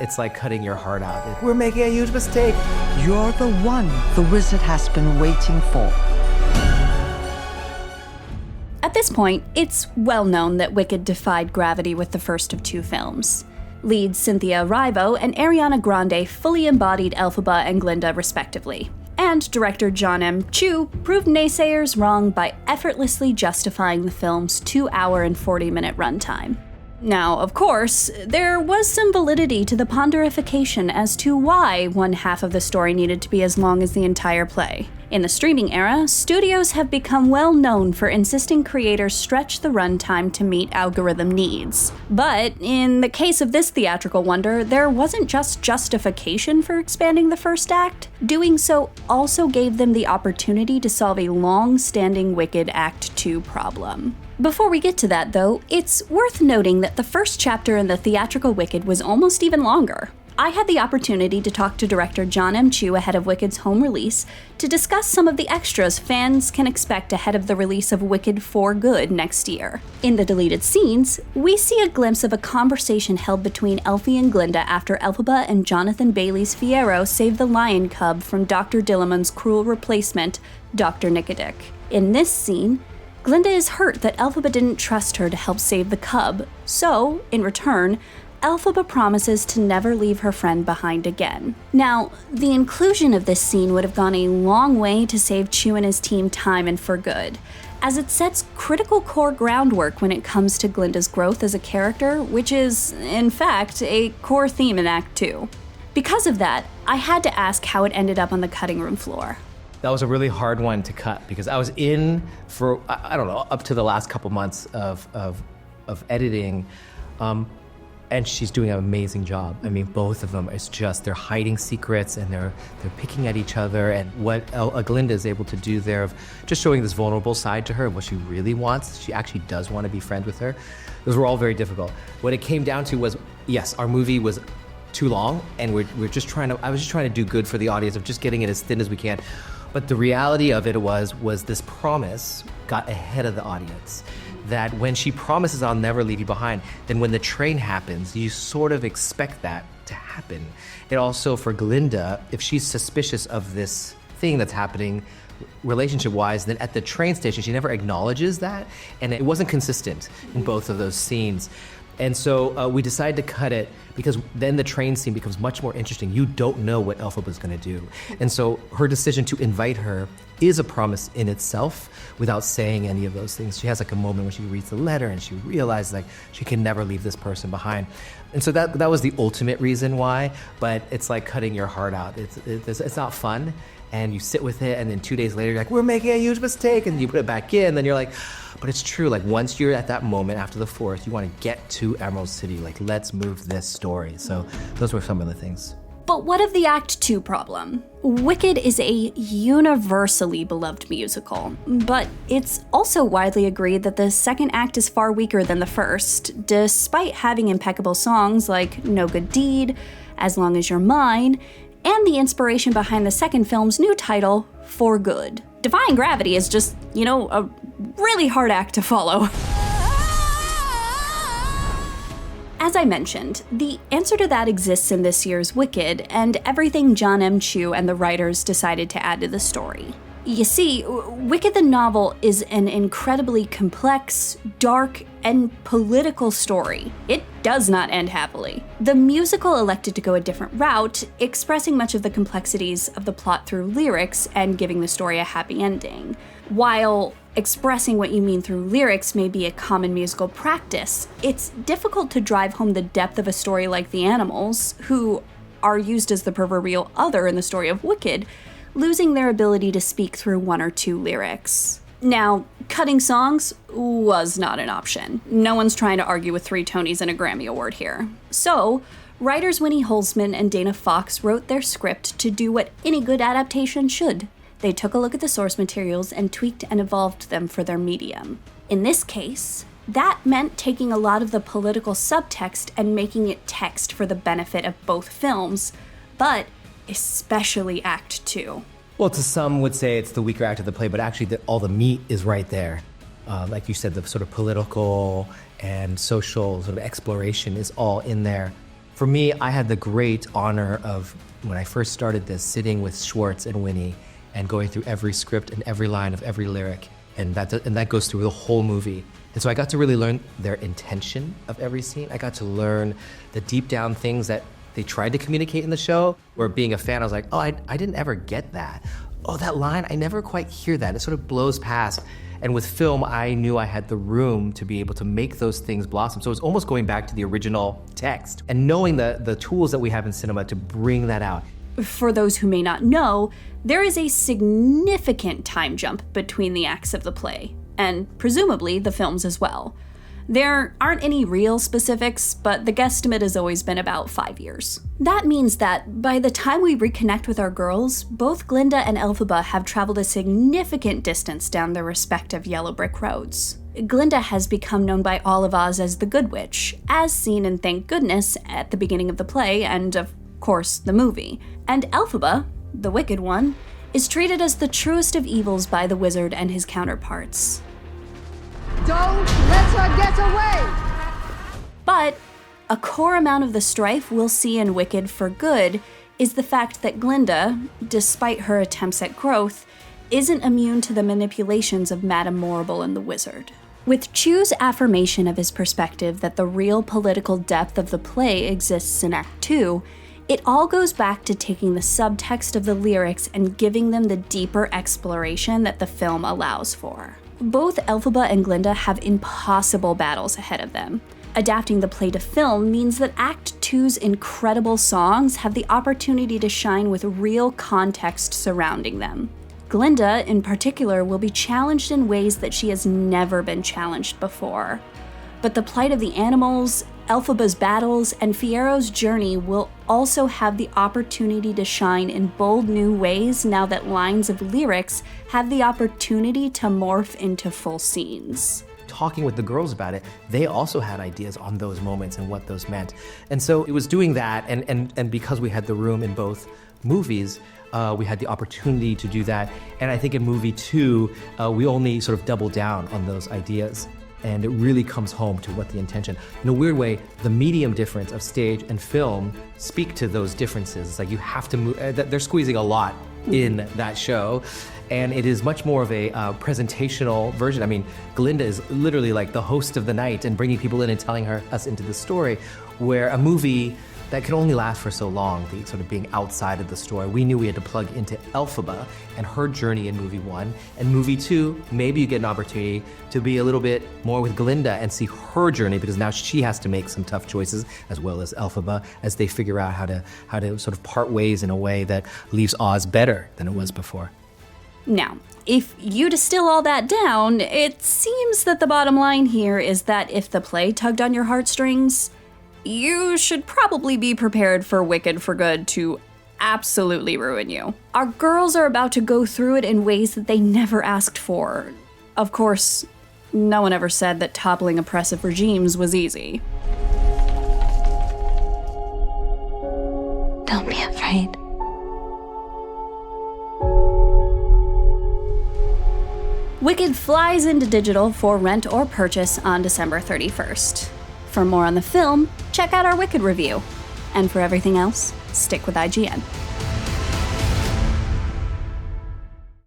it's like cutting your heart out. We're making a huge mistake. You're the one the wizard has been waiting for. At this point, it's well known that Wicked defied gravity with the first of two films. Leads Cynthia Erivo and Ariana Grande fully embodied Elphaba and Glinda respectively. And director Jon M proved naysayers wrong by effortlessly justifying the film's 2-hour and 40-minute runtime. Now, of course, there was some validity to the ponderification as to why one half of the story needed to be as long as the entire play. In the streaming era, studios have become well known for insisting creators stretch the runtime to meet algorithm needs. But in the case of this theatrical wonder, there wasn't just justification for expanding the first act. Doing so also gave them the opportunity to solve a long-standing Wicked Act 2 problem. Before we get to that, though, it's worth noting that the first chapter in the theatrical Wicked was almost even longer. I had the opportunity to talk to director Jon M ahead of Wicked's home release to discuss some of the extras fans can expect ahead of the release of Wicked for Good next year. In the deleted scenes, we see a glimpse of a conversation held between Elfie and Glinda after Elphaba and Jonathan Bailey's Fiyero save the lion cub from Dr. Dillamond's cruel replacement, Dr. Nicodic. In this scene, Glinda is hurt that Elphaba didn't trust her to help save the cub, so, in return, Elphaba promises to never leave her friend behind again. Now, the inclusion of this scene would have gone a long way to save Chew and his team time and for good, as it sets critical core groundwork when it comes to Glinda's growth as a character, which is, in fact, a core theme in Act 2. Because of that, I had to ask how it ended up on the cutting room floor. That was a really hard one to cut because I was in for, I don't know, up to the last couple months of editing. And she's doing an amazing job. I mean, both of them, it's just, they're hiding secrets and they're picking at each other. And what Glinda is able to do there of just showing this vulnerable side to her, what she really wants. She actually does want to be friends with her. Those were all very difficult. What it came down to was, yes, our movie was too long and I was just trying to do good for the audience of just getting it as thin as we can. But the reality of it was this promise got ahead of the audience. That when she promises I'll never leave you behind, then when the train happens, you sort of expect that to happen. It also, for Glinda, if she's suspicious of this thing that's happening relationship-wise, then at the train station, she never acknowledges that, and it wasn't consistent in both of those scenes. And so we decided to cut it because then the train scene becomes much more interesting. You don't know what Elphaba's gonna do. And so her decision to invite her is a promise in itself without saying any of those things. She has like a moment when she reads the letter and she realizes like she can never leave this person behind. And so that was the ultimate reason why, but it's like cutting your heart out. It's not fun. And you sit with it and then 2 days later, you're like, we're making a huge mistake. And you put it back in, then you're like, but it's true, like once you're at that moment after the fourth, you want to get to Emerald City, like let's move this story. So those were some of the things. But what of the Act 2 problem? Wicked is a universally beloved musical, but it's also widely agreed that the second act is far weaker than the first, despite having impeccable songs like No Good Deed, As Long As You're Mine, and the inspiration behind the second film's new title, For Good. Defying Gravity is just, a really hard act to follow. As I mentioned, the answer to that exists in this year's Wicked and everything Jon M and the writers decided to add to the story. You see, Wicked the novel is an incredibly complex, dark, and political story. It does not end happily. The musical elected to go a different route, expressing much of the complexities of the plot through lyrics and giving the story a happy ending. While expressing what you mean through lyrics may be a common musical practice, it's difficult to drive home the depth of a story like the animals, who are used as the proverbial other in the story of Wicked, losing their ability to speak through one or two lyrics. Now, cutting songs was not an option. No one's trying to argue with 3 Tonys and a Grammy Award here. So, writers Winnie Holzman and Dana Fox wrote their script to do what any good adaptation should. They took a look at the source materials and tweaked and evolved them for their medium. In this case, that meant taking a lot of the political subtext and making it text for the benefit of both films, but especially Act 2. Well, to some would say it's the weaker act of the play, but actually all the meat is right there. Like you said, the sort of political and social sort of exploration is all in there. For me, I had the great honor of, when I first started this, sitting with Schwartz and Winnie and going through every script and every line of every lyric. And that goes through the whole movie. And so I got to really learn their intention of every scene. I got to learn the deep down things that they tried to communicate in the show, where being a fan, I was like, oh, I didn't ever get that. Oh, that line, I never quite hear that. It sort of blows past. And with film, I knew I had the room to be able to make those things blossom. So it was almost going back to the original text and knowing the tools that we have in cinema to bring that out. For those who may not know, there is a significant time jump between the acts of the play, and presumably the films as well. There aren't any real specifics, but the guesstimate has always been about 5 years. That means that by the time we reconnect with our girls, both Glinda and Elphaba have traveled a significant distance down their respective yellow brick roads. Glinda has become known by all of Oz as the Good Witch, as seen in Thank Goodness at the beginning of the play and, of course, the movie. And Elphaba, the Wicked One, is treated as the truest of evils by the wizard and his counterparts. Don't let her get away! But a core amount of the strife we'll see in Wicked for Good is the fact that Glinda, despite her attempts at growth, isn't immune to the manipulations of Madame Morrible and the wizard. With Chu's affirmation of his perspective that the real political depth of the play exists in Act 2, it all goes back to taking the subtext of the lyrics and giving them the deeper exploration that the film allows for. Both Elphaba and Glinda have impossible battles ahead of them. Adapting the play to film means that Act 2's incredible songs have the opportunity to shine with real context surrounding them. Glinda, in particular, will be challenged in ways that she has never been challenged before. But the plight of the animals, Elphaba's battles, and Fiero's journey will also have the opportunity to shine in bold new ways now that lines of lyrics have the opportunity to morph into full scenes. Talking with the girls about it, they also had ideas on those moments and what those meant. And so it was doing that, and because we had the room in both movies, we had the opportunity to do that. And I think in movie 2, we only sort of doubled down on those ideas. And it really comes home to what the intention. In a weird way, the medium difference of stage and film speak to those differences. It's like you have to move, they're squeezing a lot in that show. And it is much more of a presentational version. I mean, Glinda is literally like the host of the night and bringing people in and telling us into the story, where a movie that could only last for so long, the sort of being outside of the story. We knew we had to plug into Elphaba and her journey in movie 1. And movie 2, maybe you get an opportunity to be a little bit more with Glinda and see her journey, because now she has to make some tough choices, as well as Elphaba, as they figure out how to sort of part ways in a way that leaves Oz better than it was before. Now, if you distill all that down, it seems that the bottom line here is that if the play tugged on your heartstrings, you should probably be prepared for Wicked for Good to absolutely ruin you. Our girls are about to go through it in ways that they never asked for. Of course, no one ever said that toppling oppressive regimes was easy. Don't be afraid. Wicked flies into digital for rent or purchase on December 31st. For more on the film, check out our Wicked review. And for everything else, stick with IGN.